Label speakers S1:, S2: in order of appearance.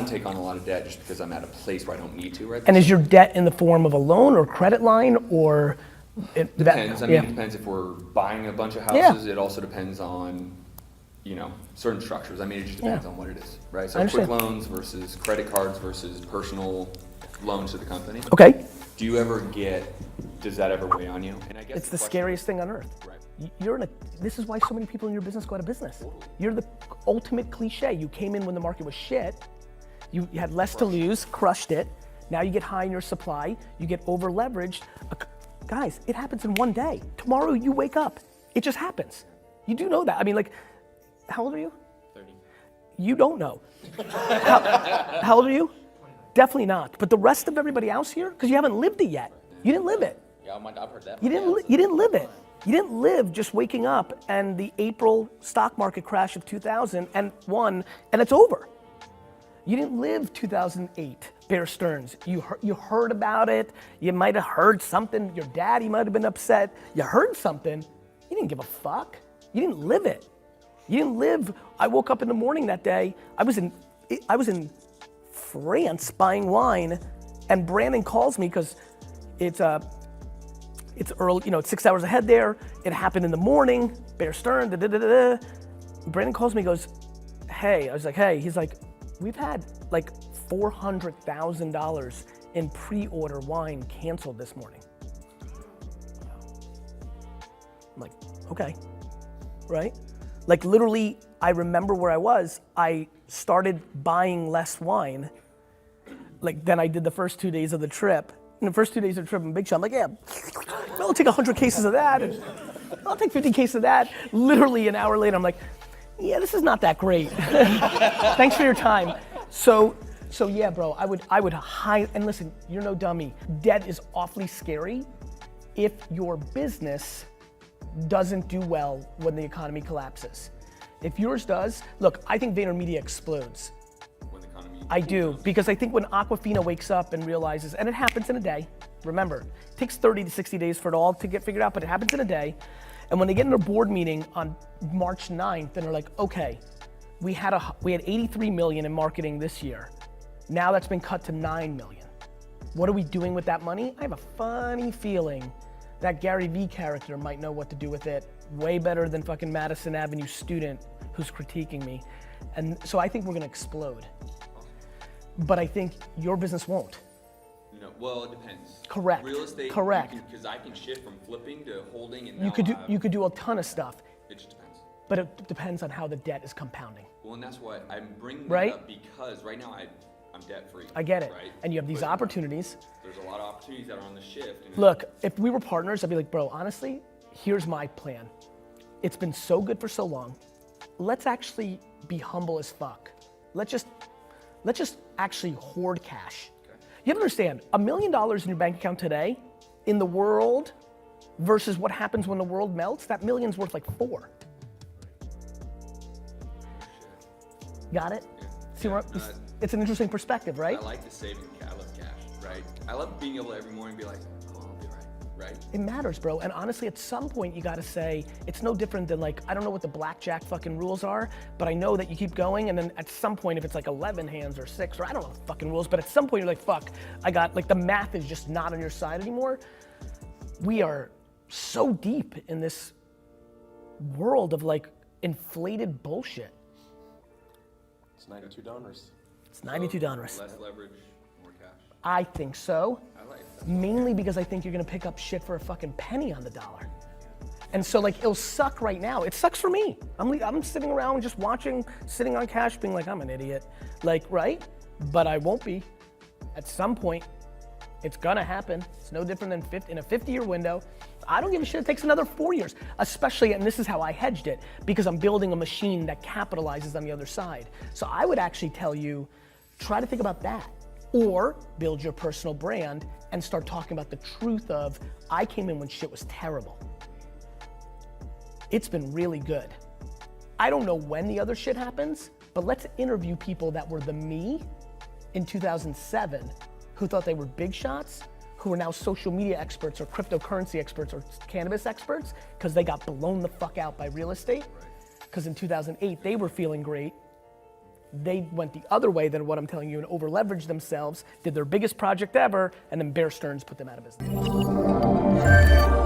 S1: take on a lot of debt just because I'm at a place where I don't need to, right?
S2: And is your debt in the form of a loan or credit line or?
S1: Depends. I mean, it depends if we're buying a bunch of houses. It also depends on, certain structures. I mean, it just depends on what it is, right? So quick loans versus credit cards versus personal loans to the company.
S2: Okay.
S1: Does that ever weigh on you? And I guess
S2: it's the scariest thing on earth.
S1: Right.
S2: This is why so many people in your business go out of business. You're the ultimate cliche. You came in when the market was shit. You had less to lose, crushed it. Now you get high in your supply. You get over leveraged. Guys, it happens in one day. Tomorrow you wake up. It just happens. You do know that. I mean, like, how old are you?
S1: 30.
S2: You don't know. How old are you?
S3: 29.
S2: Definitely not. But the rest of everybody else here, because you haven't lived it yet. You didn't live it.
S3: Yeah, I've heard that.
S2: You didn't live it. You didn't live just waking up and the April stock market crash of 2001 and it's over. You didn't live 2008, Bear Stearns. You heard about it. You might have heard something. Your daddy might have been upset. You heard something. You didn't give a fuck. You didn't live it. You didn't live. I woke up in the morning that day. I was in France buying wine, and Brandon calls me because it's early. It's 6 hours ahead there. It happened in the morning. Bear Stearns. Brandon calls me, goes, "Hey." I was like, "Hey." He's like, "We've had like $400,000 in pre-order wine canceled this morning." I'm like, okay, right? Like literally, I remember where I was. I started buying less wine than I did the first 2 days of the trip. In the first 2 days of the trip in Big Shot, I'm like, yeah, I'll take 100 cases of that, and I'll take 50 cases of that. Literally an hour later, I'm like, yeah, this is not that great. Thanks for your time. So yeah, bro, I would hide, and listen, you're no dummy. Debt is awfully scary if your business doesn't do well when the economy collapses. If yours does, look, I think VaynerMedia explodes.
S1: When the economy
S2: I do, because I think when Aquafina wakes up and realizes, and it happens in a day, remember, it takes 30 to 60 days for it all to get figured out, but it happens in a day. And when they get in their board meeting on March 9th, and they're like, okay, we had 83 million in marketing this year. Now that's been cut to 9 million. What are we doing with that money? I have a funny feeling that Gary Vee character might know what to do with it way better than fucking Madison Avenue student who's critiquing me. And so I think we're gonna explode. But I think your business won't.
S1: No, well, it depends.
S2: Correct.
S1: Real estate,
S2: correct.
S1: Because I can shift from flipping to holding, and
S2: You could do a ton of stuff,
S1: It just depends.
S2: but it depends on how the debt is compounding.
S1: Well, and that's why I'm bringing
S2: Right?
S1: that up, because right now I'm debt free.
S2: I get it.
S1: Right?
S2: And you have these
S1: But
S2: opportunities.
S1: There's a lot of opportunities that are on the shift. And
S2: Look, if we were partners, I'd be like, bro, honestly, here's my plan. It's been so good for so long. Let's actually be humble as fuck. Let's just actually hoard cash.
S1: Okay.
S2: You have to understand, $1 million in your bank account today, in the world, versus what happens when the world melts, that million's worth like 4. Got it?
S1: Yeah.
S2: See where
S1: No,
S2: it's an interesting perspective, right?
S1: I like the saving. I love cash, right? I love being able to every morning be like, oh, I'll be all right, right?
S2: It matters, bro. And honestly, at some point, you gotta say, it's no different than like, I don't know what the blackjack fucking rules are, but I know that you keep going, and then at some point, if it's like 11 hands or 6, or I don't know the fucking rules, but at some point, you're like, fuck, the math is just not on your side anymore. We are so deep in this world of like inflated bullshit.
S4: It's $92.
S2: It's $92.
S1: Less leverage, more cash.
S2: I think so.
S1: I like that.
S2: Mainly because I think you're gonna pick up shit for a fucking penny on the dollar. And so like, it'll suck right now. It sucks for me. I'm sitting around just watching, sitting on cash being like, I'm an idiot. Like, right? But I won't be. At some point, it's gonna happen. It's no different than in a 50-year window. I don't give a shit, it takes another 4 years. Especially, and this is how I hedged it, because I'm building a machine that capitalizes on the other side. So I would actually tell you, try to think about that. Or build your personal brand and start talking about the truth of, I came in when shit was terrible. It's been really good. I don't know when the other shit happens, but let's interview people that were the me in 2007 who thought they were big shots, who are now social media experts or cryptocurrency experts or cannabis experts because they got blown the fuck out by real estate. Because in 2008, they were feeling great. They went the other way than what I'm telling you and over-leveraged themselves, did their biggest project ever, and then Bear Stearns put them out of business.